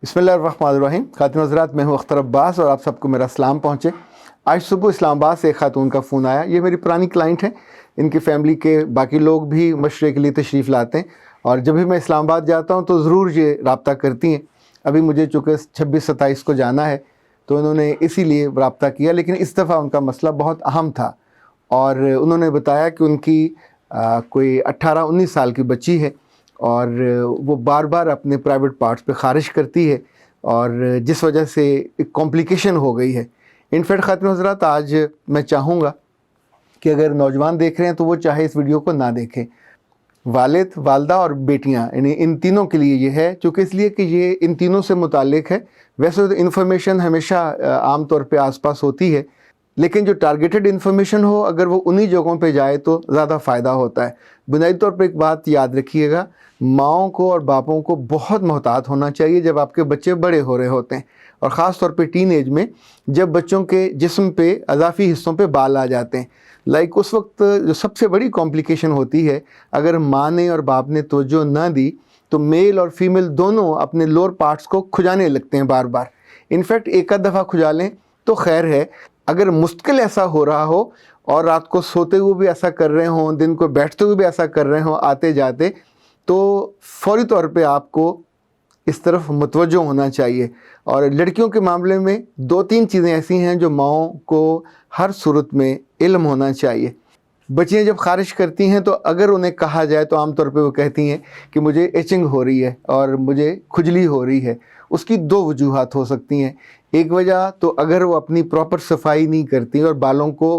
बिस्मिल्लाहिर्रहमानिर्रहीम। खातिन हज़रात, मैं हूँ अख्तर अब्बास और आप सबको मेरा सलाम पहुँचे। आज सुबह इस्लामाबाद से एक खातून का फ़ोन आया। ये मेरी पुरानी क्लाइंट है। इनकी फ़ैमिली के बाकी लोग भी मशवरे के लिए तशरीफ़ लाते हैं और जब भी मैं इस्लामाबाद जाता हूँ तो ज़रूर ये रब्ता करती हैं। अभी मुझे चूँकि 26-27 को जाना है तो उन्होंने इसीलिए रब्ता किया, लेकिन इस दफ़ा उनका मसला बहुत अहम था और उन्होंने बताया कि उनकी कोई 18-19 साल की बच्ची है और वो बार बार अपने प्राइवेट पार्ट्स पे ख़ारिश करती है और जिस वजह से एक कॉम्प्लिकेशन हो गई है। इनफैक्ट खातिन हज़रात, आज मैं चाहूँगा कि अगर नौजवान देख रहे हैं तो वो चाहे इस वीडियो को ना देखें। वालिद, वालदा और बेटियाँ, यानी इन तीनों के लिए ये है, चूँकि इसलिए कि ये इन तीनों से मुताल्लिक़ है। वैसे तो इन्फॉर्मेशन हमेशा आम तौर पे आसपास होती है, लेकिन जो टारगेटेड इन्फॉर्मेशन हो अगर वो उन्हीं जगहों पे जाए तो ज़्यादा फ़ायदा होता है। बुनियादी तौर पे एक बात याद रखिएगा, माँओं को और बापों को बहुत मोहतात होना चाहिए जब आपके बच्चे बड़े हो रहे होते हैं, और ख़ास तौर पे टीन एज में जब बच्चों के जिस्म पे अज़ाफ़ी हिस्सों पे बाल आ जाते हैं। लाइक उस वक्त जो सबसे बड़ी कॉम्प्लिकेशन होती है, अगर माँ ने और बाप ने तवज्जो न दी तो मेल और फीमेल दोनों अपने लोअर पार्ट्स को खुजाने लगते हैं बार बार। इनफैक्ट एक आध दफ़ा खुजा लें तो खैर है, अगर मुश्किल ऐसा हो रहा हो और रात को सोते हुए भी ऐसा कर रहे हों, दिन को बैठते हुए भी ऐसा कर रहे हों आते जाते, तो फ़ौरी तौर पे आपको इस तरफ मुतवज्जो होना चाहिए। और लड़कियों के मामले में 2-3 चीज़ें ऐसी हैं जो माओं को हर सूरत में इल्म होना चाहिए। बच्चियाँ जब ख़ारिश करती हैं तो अगर उन्हें कहा जाए तो आमतौर पे वो कहती हैं कि मुझे एचिंग हो रही है और मुझे खुजली हो रही है। उसकी 2 वजूहात हो सकती हैं। एक वजह तो अगर वो अपनी प्रॉपर सफाई नहीं करती और बालों को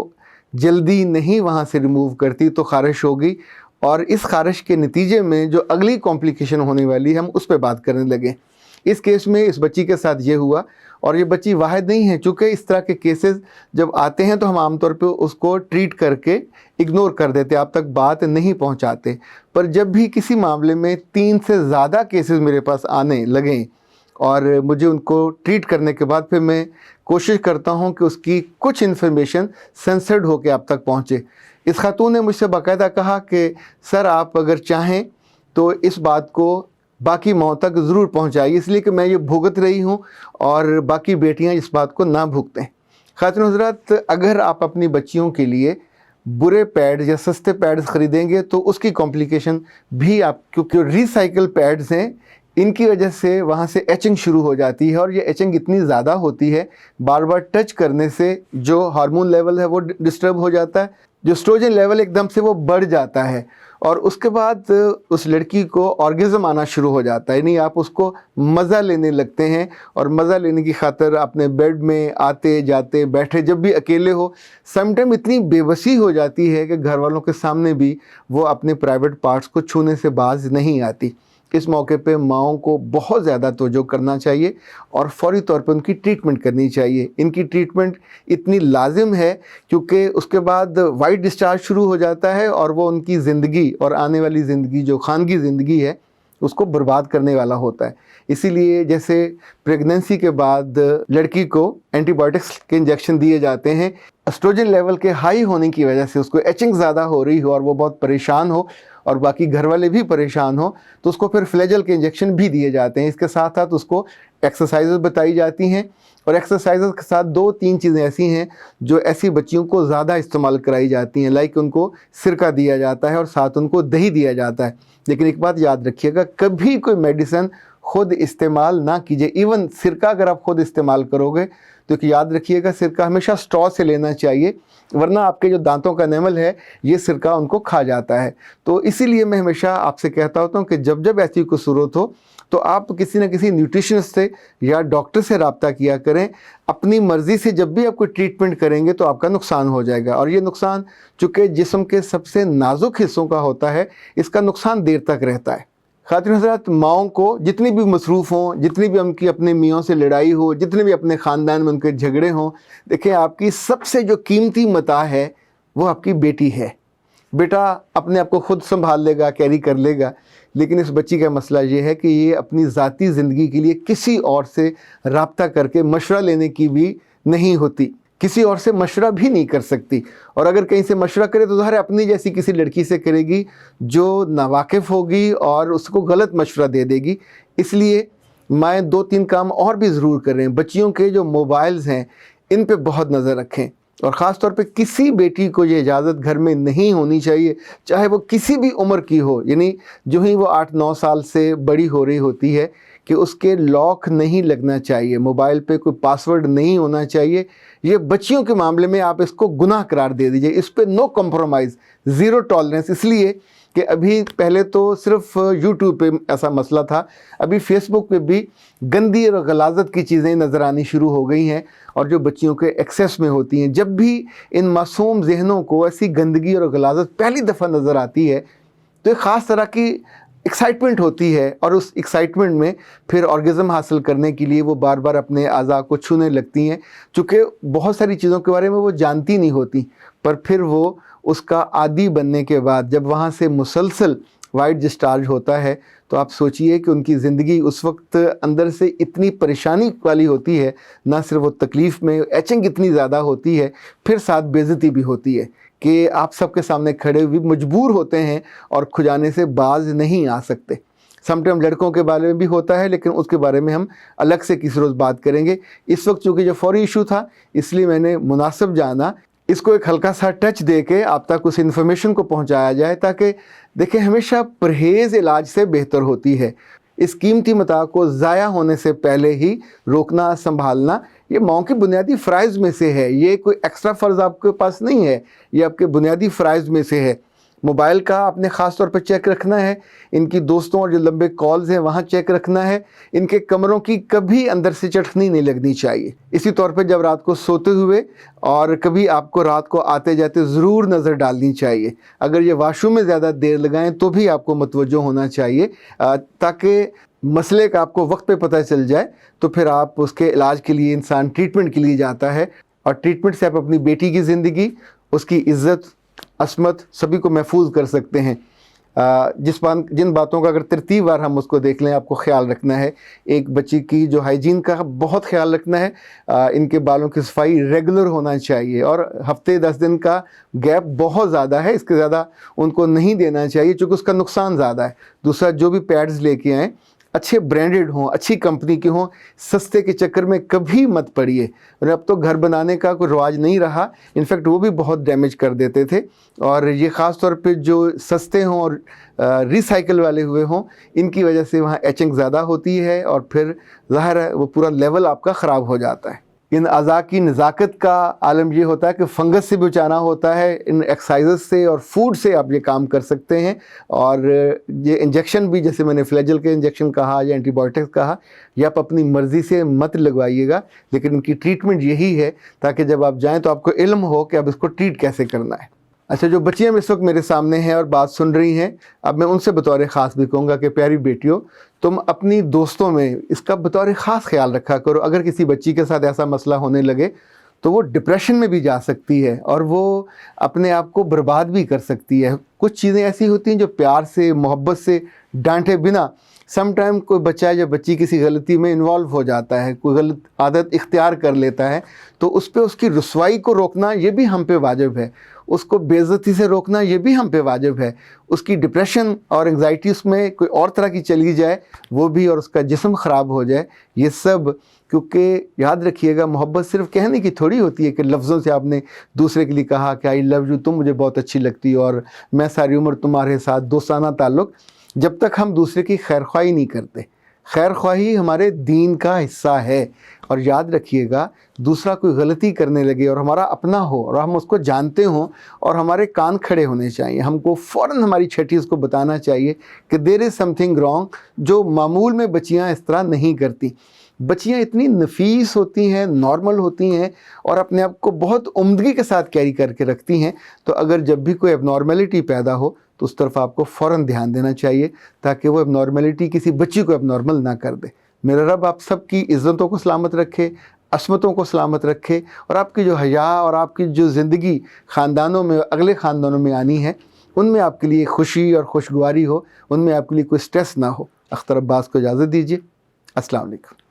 जल्दी नहीं वहाँ से रिमूव करती तो ख़ारिश होगी, और इस ख़ारिश के नतीजे में जो अगली कॉम्प्लिकेशन होने वाली है हम उस पर बात करने लगे। इस केस में इस बच्ची के साथ ये हुआ, और ये बच्ची वाहिद नहीं है। चूँकि इस तरह के केसेस जब आते हैं तो हम आमतौर पे उसको ट्रीट करके इग्नोर कर देते, आप तक बात नहीं पहुंचाते। पर जब भी किसी मामले में 3 से ज़्यादा केसेस मेरे पास आने लगें और मुझे उनको ट्रीट करने के बाद फिर मैं कोशिश करता हूं कि उसकी कुछ इन्फॉर्मेशन सेंसर्ड होकर आप तक पहुंचे। इस खातून ने मुझसे बाकायदा कहा कि सर आप अगर चाहें तो इस बात को बाकी माओं तक ज़रूर पहुंचाइए, इसलिए कि मैं ये भुगत रही हूं और बाकी बेटियां इस बात को ना भुगतें। खातिन हज़रात, अगर आप अपनी बच्चियों के लिए बुरे पैड्स या सस्ते पैड्स ख़रीदेंगे तो उसकी कॉम्प्लिकेशन भी आप, क्योंकि रिसाइकल पैड्स हैं, इनकी वजह से वहाँ से एचिंग शुरू हो जाती है और ये एचिंग इतनी ज़्यादा होती है, बार बार टच करने से जो हार्मोन लेवल है वो डिस्टर्ब हो जाता है, जो एस्ट्रोजन लेवल एकदम से वो बढ़ जाता है और उसके बाद उस लड़की को ऑर्गेज़म आना शुरू हो जाता है। यानी आप उसको मज़ा लेने लगते हैं और मज़ा लेने की खातिर अपने बेड में आते जाते बैठे, जब भी अकेले हो, समटाइम इतनी बेबसी हो जाती है कि घर वालों के सामने भी वो अपने प्राइवेट पार्ट्स को छूने से बाज नहीं आती। इस मौके पे माओं को बहुत ज़्यादा तवज्जो करना चाहिए और फ़ौरी तौर पे उनकी ट्रीटमेंट करनी चाहिए। इनकी ट्रीटमेंट इतनी लाजिम है क्योंकि उसके बाद वाइट डिस्चार्ज शुरू हो जाता है और वो उनकी ज़िंदगी और आने वाली ज़िंदगी, जो खानगी ज़िंदगी है, उसको बर्बाद करने वाला होता है। इसीलिए जैसे प्रेगनेंसी के बाद लड़की को एंटीबायोटिक्स के इंजेक्शन दिए जाते हैं, एस्ट्रोजन लेवल के हाई होने की वजह से उसको एचिंग ज़्यादा हो रही हो और वो बहुत परेशान हो और बाकी घर वाले भी परेशान हो तो उसको फिर फ्लैजल के इंजेक्शन भी दिए जाते हैं। इसके साथ साथ उसको एक्सरसाइजेज बताई जाती हैं और एक्सरसाइजेज के साथ 2-3 चीज़ें ऐसी हैं जो ऐसी बच्चियों को ज़्यादा इस्तेमाल कराई जाती हैं। लाइक उनको सिरका दिया जाता है और साथ उनको दही दिया जाता है। लेकिन एक बात याद रखिएगा, कभी कोई मेडिसिन ख़ुद इस्तेमाल ना कीजिए। इवन सिरका अगर आप ख़ुद इस्तेमाल करोगे तो याद रखिएगा सिरका हमेशा स्ट्रॉ से लेना चाहिए, वरना आपके जो दांतों का एनेमल है ये सिरका उनको खा जाता है। तो इसीलिए मैं हमेशा आपसे कहता होता हूँ कि जब जब ऐसी कोई सूरत हो तो आप किसी न किसी न्यूट्रिशनिस्ट से या डॉक्टर से रब्ता किया करें। अपनी मर्ज़ी से जब भी आप कोई ट्रीटमेंट करेंगे तो आपका नुकसान हो जाएगा, और ये नुकसान चूँकि जिस्म के सबसे नाजुक हिस्सों का होता है, इसका नुकसान देर तक रहता है। खातिन हज़रात, माओं को जितनी भी मसरूफ़ हों, जितनी भी उनकी अपने मियों से लड़ाई हो, जितने भी अपने ख़ानदान में उनके झगड़े हों, देखें आपकी सबसे जो कीमती मता है वो आपकी बेटी है। बेटा अपने आप को ख़ुद संभाल लेगा, कैरी कर लेगा, लेकिन इस बच्ची का मसला ये है कि ये अपनी ज़ाती ज़िंदगी के लिए किसी और से रब्ता करके मशवरा लेने की भी नहीं होती, किसी और से मशवरा भी नहीं कर सकती, और अगर कहीं से मशवरा करे तो ज़ाहिर अपनी जैसी किसी लड़की से करेगी जो नावाकिफ़ होगी और उसको गलत मशवरा दे देगी। इसलिए مائیں 2-3 کام اور بھی ضرور کریں. بچیوں کے جو موبائلز ہیں ان پہ بہت نظر رکھیں, اور خاص طور پہ کسی بیٹی کو یہ اجازت گھر میں نہیں ہونی چاہیے, چاہے وہ کسی بھی عمر کی ہو, یعنی جو ہی وہ 8-9 سال سے بڑی ہو رہی ہوتی ہے, کہ اس کے لاک نہیں لگنا چاہیے, موبائل پہ کوئی پاسورڈ نہیں ہونا چاہیے. یہ بچیوں کے معاملے میں آپ اس کو گناہ قرار دے دیجئے, اس پہ نو کمپرومائز, زیرو ٹالرنس. اس لیے کہ ابھی پہلے تو صرف یوٹیوب پہ ایسا مسئلہ تھا, ابھی فیس بک پہ بھی گندی اور غلاظت کی چیزیں نظر آنی شروع ہو گئی ہیں, اور جو بچیوں کے ایکسیس میں ہوتی ہیں. جب بھی ان معصوم ذہنوں کو ایسی گندگی اور غلاظت پہلی دفعہ نظر آتی ہے تو ایک خاص طرح کی ایکسائٹمنٹ ہوتی ہے, اور اس ایکسائٹمنٹ میں پھر آرگزم حاصل کرنے کے لیے وہ بار بار اپنے اعضاء کو چھونے لگتی ہیں, چونکہ بہت ساری چیزوں کے بارے میں وہ جانتی نہیں ہوتی. پر پھر وہ اس کا عادی بننے کے بعد جب وہاں سے مسلسل وائٹ ڈسچارج ہوتا ہے تو آپ سوچئے کہ ان کی زندگی اس وقت اندر سے اتنی پریشانی والی ہوتی ہے, نہ صرف وہ تکلیف میں, ایچنگ اتنی زیادہ ہوتی ہے, پھر ساتھ بے عزتی بھی ہوتی ہے کہ آپ سب کے سامنے کھڑے ہوئے مجبور ہوتے ہیں اور کھجانے سے باز نہیں آ سکتے. سم ٹائم لڑکوں کے بارے میں بھی ہوتا ہے, لیکن اس کے بارے میں ہم الگ سے کسی روز بات کریں گے. اس وقت چونکہ جو فوری ایشو تھا اس لیے میں نے مناسب جانا اس کو ایک ہلکا سا ٹچ دے کے آپ تک اس انفارمیشن کو پہنچایا جائے, تاکہ دیکھیں ہمیشہ پرہیز علاج سے بہتر ہوتی ہے. اس قیمتی متاع کو ضائع ہونے سے پہلے ہی روکنا, سنبھالنا, یہ ماؤں کے بنیادی فرائض میں سے ہے. یہ کوئی ایکسٹرا فرض آپ کے پاس نہیں ہے, یہ آپ کے بنیادی فرائض میں سے ہے. موبائل کا آپ نے خاص طور پہ چیک رکھنا ہے, ان کی دوستوں اور جو لمبے کالز ہیں وہاں چیک رکھنا ہے. ان کے کمروں کی کبھی اندر سے چٹکنی نہیں لگنی چاہیے. اسی طور پہ جب رات کو سوتے ہوئے اور کبھی آپ کو رات کو آتے جاتے ضرور نظر ڈالنی چاہیے. اگر یہ واش روم میں زیادہ دیر لگائیں تو بھی آپ کو متوجہ ہونا چاہیے, تاکہ مسئلے کا آپ کو وقت پہ پتہ چل جائے. تو پھر آپ اس کے علاج کے لیے انسان ٹریٹمنٹ کے لیے جاتا ہے, اور ٹریٹمنٹ سے آپ اپنی بیٹی کی زندگی, اس کی عزت, عصمت سبھی کو محفوظ کر سکتے ہیں. جن باتوں کا اگر ترتیب وار ہم اس کو دیکھ لیں, آپ کو خیال رکھنا ہے ایک بچی کی جو ہائیجین کا بہت خیال رکھنا ہے. ان کے بالوں کی صفائی ریگولر ہونا چاہیے, اور ہفتے 10 دن کا گیپ بہت زیادہ ہے, اس کے زیادہ ان کو نہیں دینا چاہیے چونکہ اس کا نقصان زیادہ ہے. دوسرا, جو بھی پیڈز لے کے آئیں اچھے برانڈڈ ہوں, اچھی کمپنی کے ہوں, سستے کے چکر میں کبھی مت پڑیے. اور اب تو گھر بنانے کا کوئی رواج نہیں رہا, انفیکٹ وہ بھی بہت ڈیمیج کر دیتے تھے. اور یہ خاص طور پہ جو سستے ہوں اور ریسائیکل والے ہوئے ہوں, ان کی وجہ سے وہاں ایچنگ زیادہ ہوتی ہے, اور پھر ظاہر ہے وہ پورا لیول آپ کا خراب ہو جاتا ہے. ان اعضاء کی نزاکت کا عالم یہ ہوتا ہے کہ فنگس سے بچانا ہوتا ہے. ان ایکسرسائزز سے اور فوڈ سے آپ یہ کام کر سکتے ہیں. اور یہ انجیکشن بھی, جیسے میں نے فلیجل کے انجیکشن کہا یا اینٹی بایوٹکس کہا, یہ آپ اپنی مرضی سے مت لگوائیے گا, لیکن ان کی ٹریٹمنٹ یہی ہے تاکہ جب آپ جائیں تو آپ کو علم ہو کہ اب اس کو ٹریٹ کیسے کرنا ہے. اچھا, جو بچیاں اس وقت میرے سامنے ہیں اور بات سن رہی ہیں, اب میں ان سے بطور خاص بھی کہوں گا کہ پیاری بیٹیوں, تم اپنی دوستوں میں اس کا بطور خاص خیال رکھا کرو. اگر کسی بچی کے ساتھ ایسا مسئلہ ہونے لگے تو وہ ڈپریشن میں بھی جا سکتی ہے, اور وہ اپنے آپ کو برباد بھی کر سکتی ہے. کچھ چیزیں ایسی ہوتی ہیں جو پیار سے, محبت سے, ڈانٹے بنا, سم ٹائم کوئی بچہ یا بچی کسی غلطی میں انوالو ہو جاتا ہے, کوئی غلط عادت اختیار کر لیتا ہے, تو اس پہ اس کی رسوائی کو روکنا یہ بھی ہم پہ واجب ہے. اس کو بے عزتی سے روکنا یہ بھی ہم پہ واجب ہے. اس کی ڈپریشن اور انگزائٹی اس میں کوئی اور طرح کی چلی جائے وہ بھی, اور اس کا جسم خراب ہو جائے, یہ سب. کیونکہ یاد رکھیے گا, محبت صرف کہنے کی تھوڑی ہوتی ہے کہ لفظوں سے آپ نے دوسرے کے لیے کہا کہ آئی لو یو, تم مجھے بہت اچھی لگتی اور میں ساری عمر تمہارے ساتھ دوستانہ تعلق. جب تک ہم دوسرے کی خیر خواہی نہیں کرتے, خیر خواہی ہمارے دین کا حصہ ہے. اور یاد رکھیے گا, دوسرا کوئی غلطی کرنے لگے اور ہمارا اپنا ہو اور ہم اس کو جانتے ہوں, اور ہمارے کان کھڑے ہونے چاہیے, ہم کو فوراً ہماری چھٹی اس کو بتانا چاہیے کہ دیر از سم تھنگ رانگ, جو معمول میں بچیاں اس طرح نہیں کرتی. بچیاں اتنی نفیس ہوتی ہیں, نارمل ہوتی ہیں, اور اپنے آپ کو بہت عمدگی کے ساتھ کیری کر کے رکھتی ہیں. تو اگر جب بھی کوئی اب نارملٹی پیدا ہو تو اس طرف آپ کو فوراً دھیان دینا چاہیے, تاکہ وہ اب نارملٹی کسی بچی کو اب نارمل نہ کر دے. میرا رب آپ سب کی عزتوں کو سلامت رکھے, عصمتوں کو سلامت رکھے, اور آپ کی جو حیا اور آپ کی جو زندگی خاندانوں میں, اگلے خاندانوں میں آنی ہے, ان میں آپ کے لیے خوشی اور خوشگواری ہو, ان میں آپ کے لیے کوئی سٹریس نہ ہو. اختر عباس کو اجازت دیجیے. السلام علیکم.